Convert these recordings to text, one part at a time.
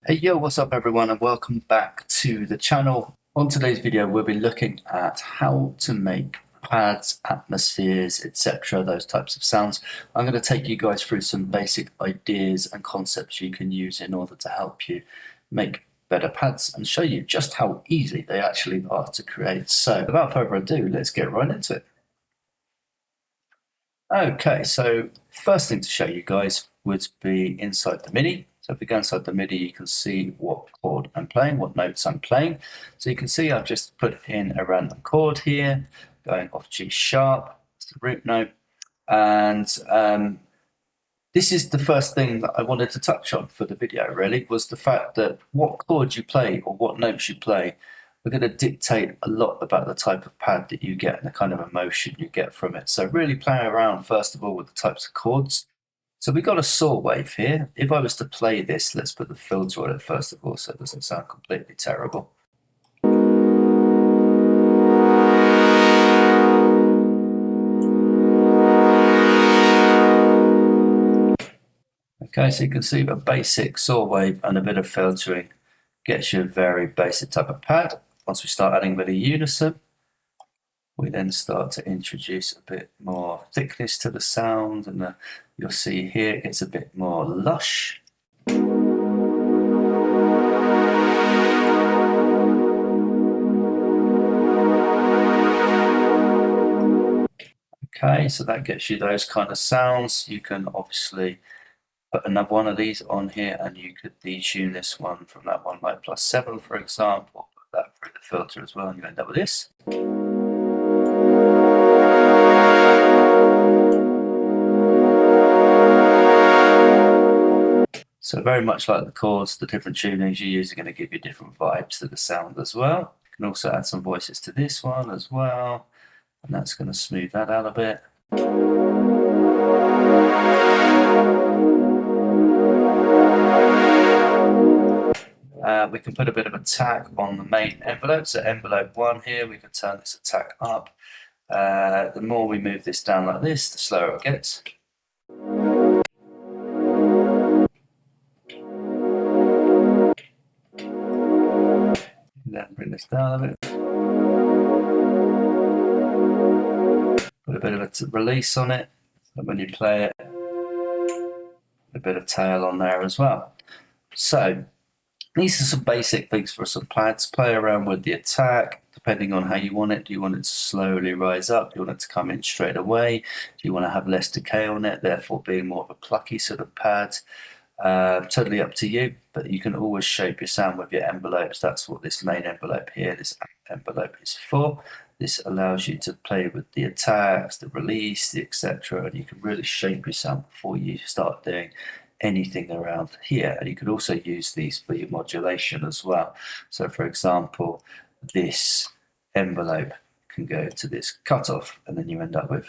Hey yo, what's up everyone and welcome back to the channel. On today's video we'll be looking at how to make pads, atmospheres, etc., those types of sounds. I'm going to take you guys through some basic ideas and concepts you can use in order to help you make better pads and show you just how easy they actually are to create. So without further ado, let's get right into it. Okay, so first thing to show you guys would be inside the MIDI. So if we go inside the MIDI, you can see what chord I'm playing, what notes I'm playing. So you can see I've just put in a random chord here, going off G sharp, it's the root note. And this is the first thing that I wanted to touch on for the video, really, was the fact that what chord you play or what notes you play are going to dictate a lot about the type of pad that you get and the kind of emotion you get from it. So really playing around, first of all, with the types of chords. So we've got a saw wave here. If I was to play this, let's put the filter on it first of all so it doesn't sound completely terrible. Okay, so you can see a basic saw wave and a bit of filtering gets you a very basic type of pad. Once we start adding a bit of unison, we then start to introduce a bit more thickness to the sound, and you'll see here it gets a bit more lush. Okay, so that gets you those kind of sounds. You can obviously put another one of these on here and you could detune this one from that one, like +7 for example, put that through the filter as well and you end up with this. So very much like the chords, the different tunings you use are going to give you different vibes to the sound as well. You can also add some voices to this one as well, and that's going to smooth that out a bit. We can put a bit of attack on the main envelope. So envelope 1 here, we can turn this attack up. The more we move this down like this, the slower it gets. Then bring this down a bit. Put a bit of a release on it, so when you play it, a bit of tail on there as well. So these are some basic things for some pads. Play around with the attack, depending on how you want it. Do you want it to slowly rise up? Do you want it to come in straight away? Do you want to have less decay on it, therefore being more of a plucky sort of pad? Totally up to you, but you can always shape your sound with your envelopes. That's what this main envelope here, this envelope is for. This allows you to play with the attacks, the release, the etc., and you can really shape your sound before you start doing anything around here. And you could also use these for your modulation as well. So for example, this envelope can go to this cutoff and then you end up with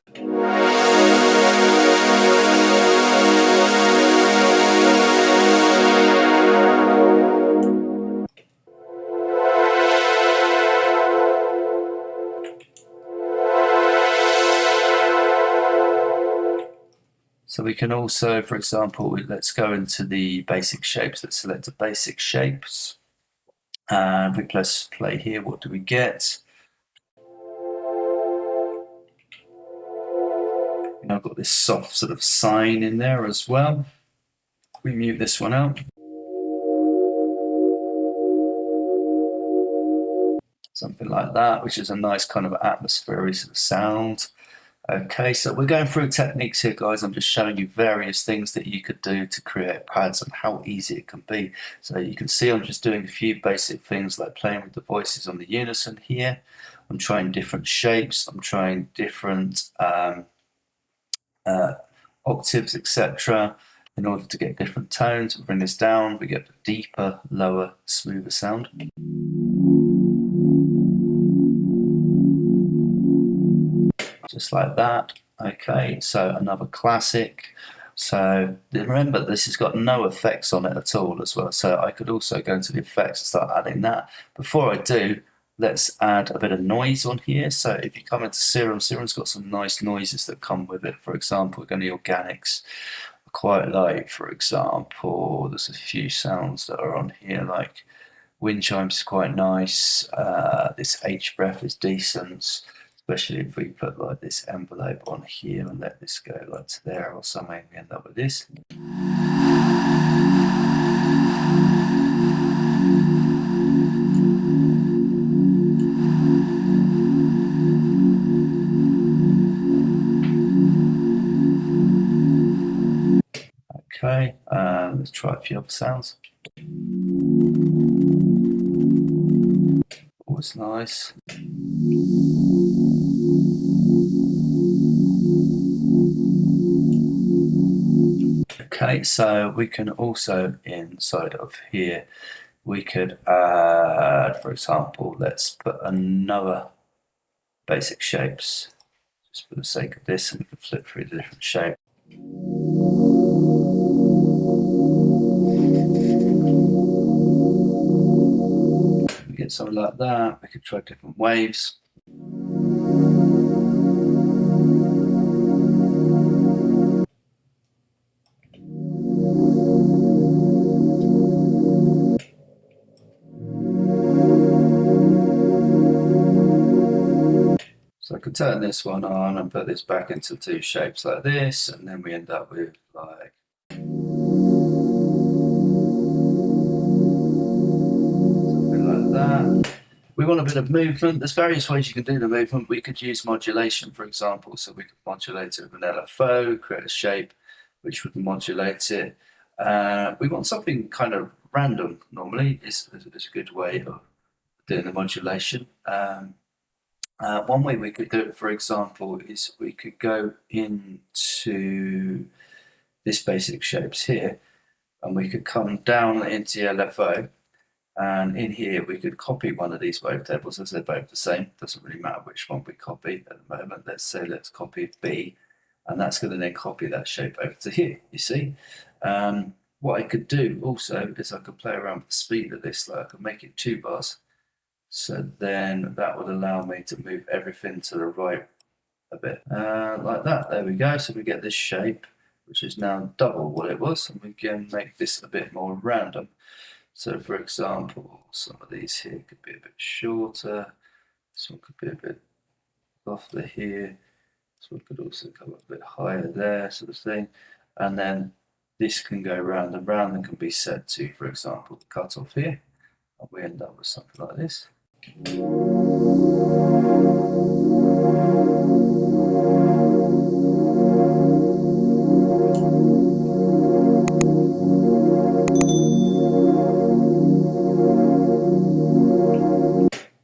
So we can also, for example, let's go into the basic shapes. Let's select the basic shapes. And we press play here. What do we get? And I've got this soft sort of sine in there as well. We mute this one out. Something like that, which is a nice kind of atmospheric sort of sound. Okay, so we're going through techniques here, guys. I'm just showing you various things that you could do to create pads and how easy it can be. So you can see I'm just doing a few basic things like playing with the voices on the unison here. I'm trying different shapes. I'm trying different octaves, etc. in order to get different tones. We bring this down, we get a deeper, lower, smoother sound. Just like that. Okay, so another classic. So remember, this has got no effects on it at all as well. So I could also go into the effects and start adding that. Before I do, let's add a bit of noise on here. So if you come into Serum's got some nice noises that come with it. For example, we're going to organics. quite like, for example, there's a few sounds that are on here, like wind chimes is quite nice. This H breath is decent, especially if we put like this envelope on here and let this go like to there or something, we end up with this. Okay, let's try a few other sounds. Always nice. Okay, so we can also, inside of here, we could add, for example, let's put another basic shapes, just for the sake of this, and we can flip through the different shapes. We get something like that. We could try different waves. So I could turn this one on and put this back into two shapes like this, and then we end up with like something like that. We want a bit of movement. There's various ways you can do the movement. We could use modulation, for example. So we could modulate it with an LFO, create a shape which would modulate it. We want something kind of random normally, is a good way of doing the modulation. One way we could do it, for example, is we could go into this basic shapes here, and we could come down into the LFO, and in here we could copy one of these wavetables, as they're both the same. Doesn't really matter which one we copy at the moment. Let's say let's copy B, and that's going to then copy that shape over to here, you see. What I could do also is I could play around with the speed of this, like I could make it 2 bars. So then that would allow me to move everything to the right a bit, like that. There we go. So we get this shape, which is now double what it was, and we can make this a bit more random. So for example, some of these here could be a bit shorter. This one could be a bit softer here. This one could also come a bit higher there, sort of thing. And then this can go round and round and can be set to, for example, the cutoff here. And we end up with something like this.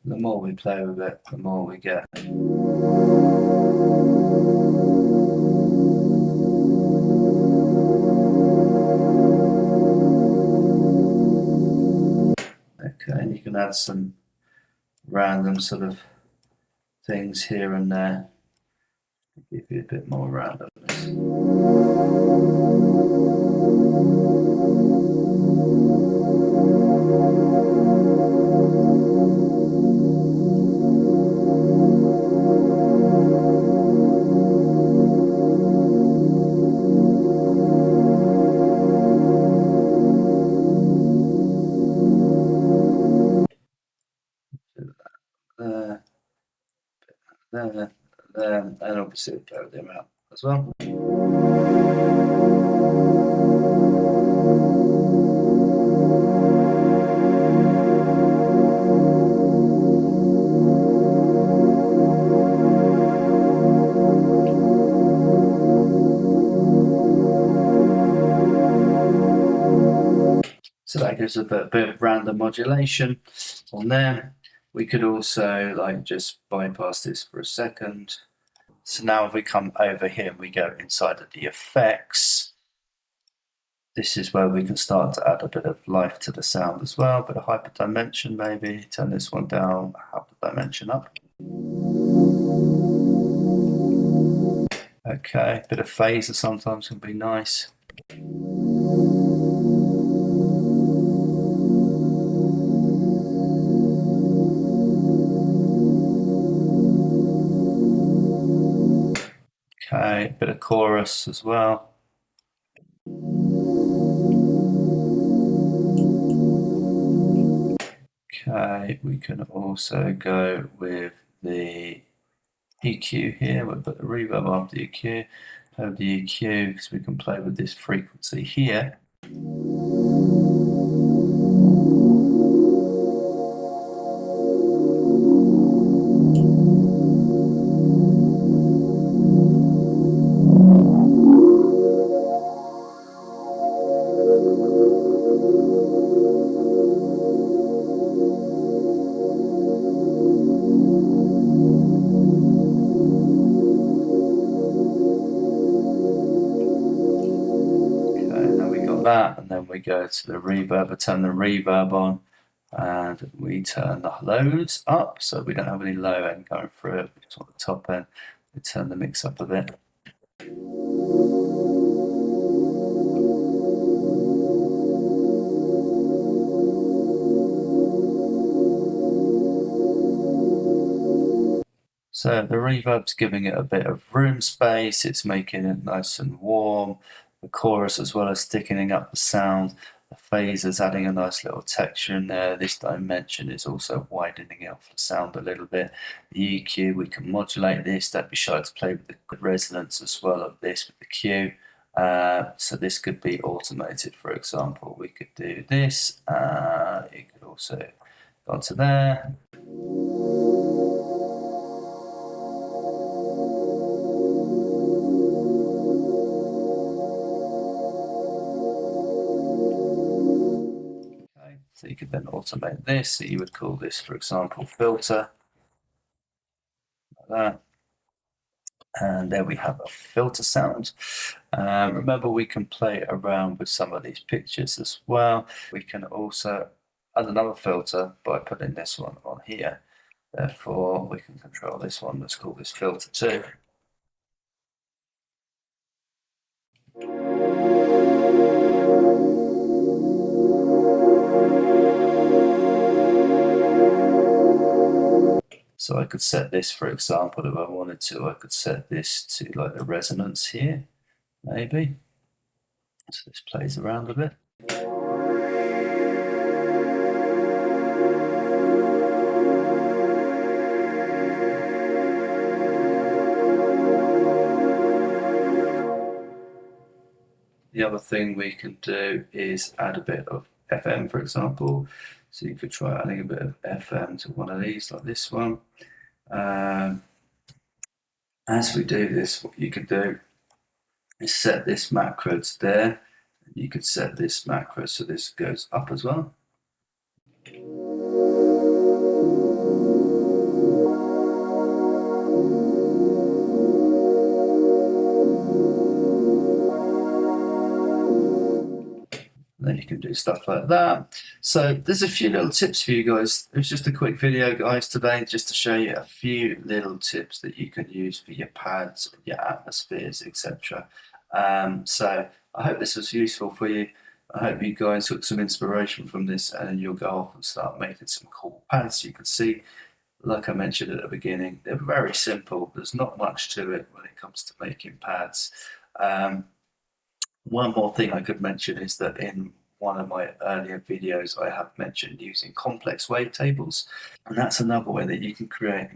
The more we play with it, the more we get. Okay, and you can add some random sort of things here and there, give you a bit more randomness. There, and obviously blow them out as well. So that gives a bit of random modulation on there. We could also like just bypass this for a second. So now if we come over here and we go inside of the effects, this is where we can start to add a bit of life to the sound as well, a bit of hyperdimension maybe, turn this one down, hyperdimension up. Okay, a bit of phaser sometimes can be nice. Okay, a bit of chorus as well. Okay, we can also go with the EQ here. We'll put the reverb after the EQ. Have the EQ because we can play with this frequency here. That, and then we go to the reverb. I turn the reverb on and we turn the loads up so we don't have any low end going through it. We just want the top end. We turn the mix up a bit. So the reverb's giving it a bit of room space, it's making it nice and warm. The chorus, as well as thickening up the sound, the phaser's adding a nice little texture in there. This dimension is also widening out the sound a little bit. The EQ, we can modulate this. Don't be shy to play with the resonance as well of this with the Q. So this could be automated, for example. We could do this. You could also go onto there. So you could then automate this. So you would call this, for example, filter, like that. And there we have a filter sound. Remember, we can play around with some of these pictures as well. We can also add another filter by putting this one on here. Therefore, we can control this one. Let's call this filter 2. So I could set this, for example, if I wanted to, I could set this to like the resonance here, maybe. So this plays around a bit. The other thing we can do is add a bit of FM, for example. So you could try adding a bit of FM to one of these, like this one. As we do this, what you could do is set this macro to there. You could set this macro so this goes up as well. Then you can do stuff like that. So there's a few little tips for you guys. It was just a quick video, guys, today, just to show you a few little tips that you can use for your pads, your atmospheres, etc. So I hope this was useful for you. I hope you guys took some inspiration from this and you'll go off and start making some cool pads. You can see, like I mentioned at the beginning, they're very simple. There's not much to it when it comes to making pads. One more thing I could mention is that in one of my earlier videos, I have mentioned using complex wavetables, and that's another way that you can create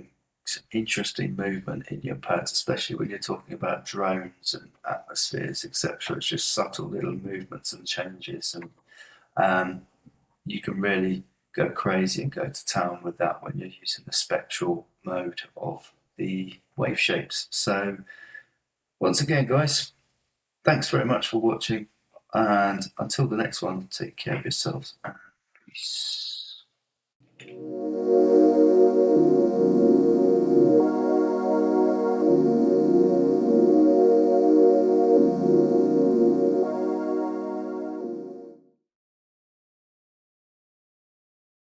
some interesting movement in your pads, especially when you're talking about drones and atmospheres, etc. It's just subtle little movements and changes, and you can really go crazy and go to town with that when you're using the spectral mode of the wave shapes. So once again, guys, thanks very much for watching, and until the next one, take care of yourselves and peace.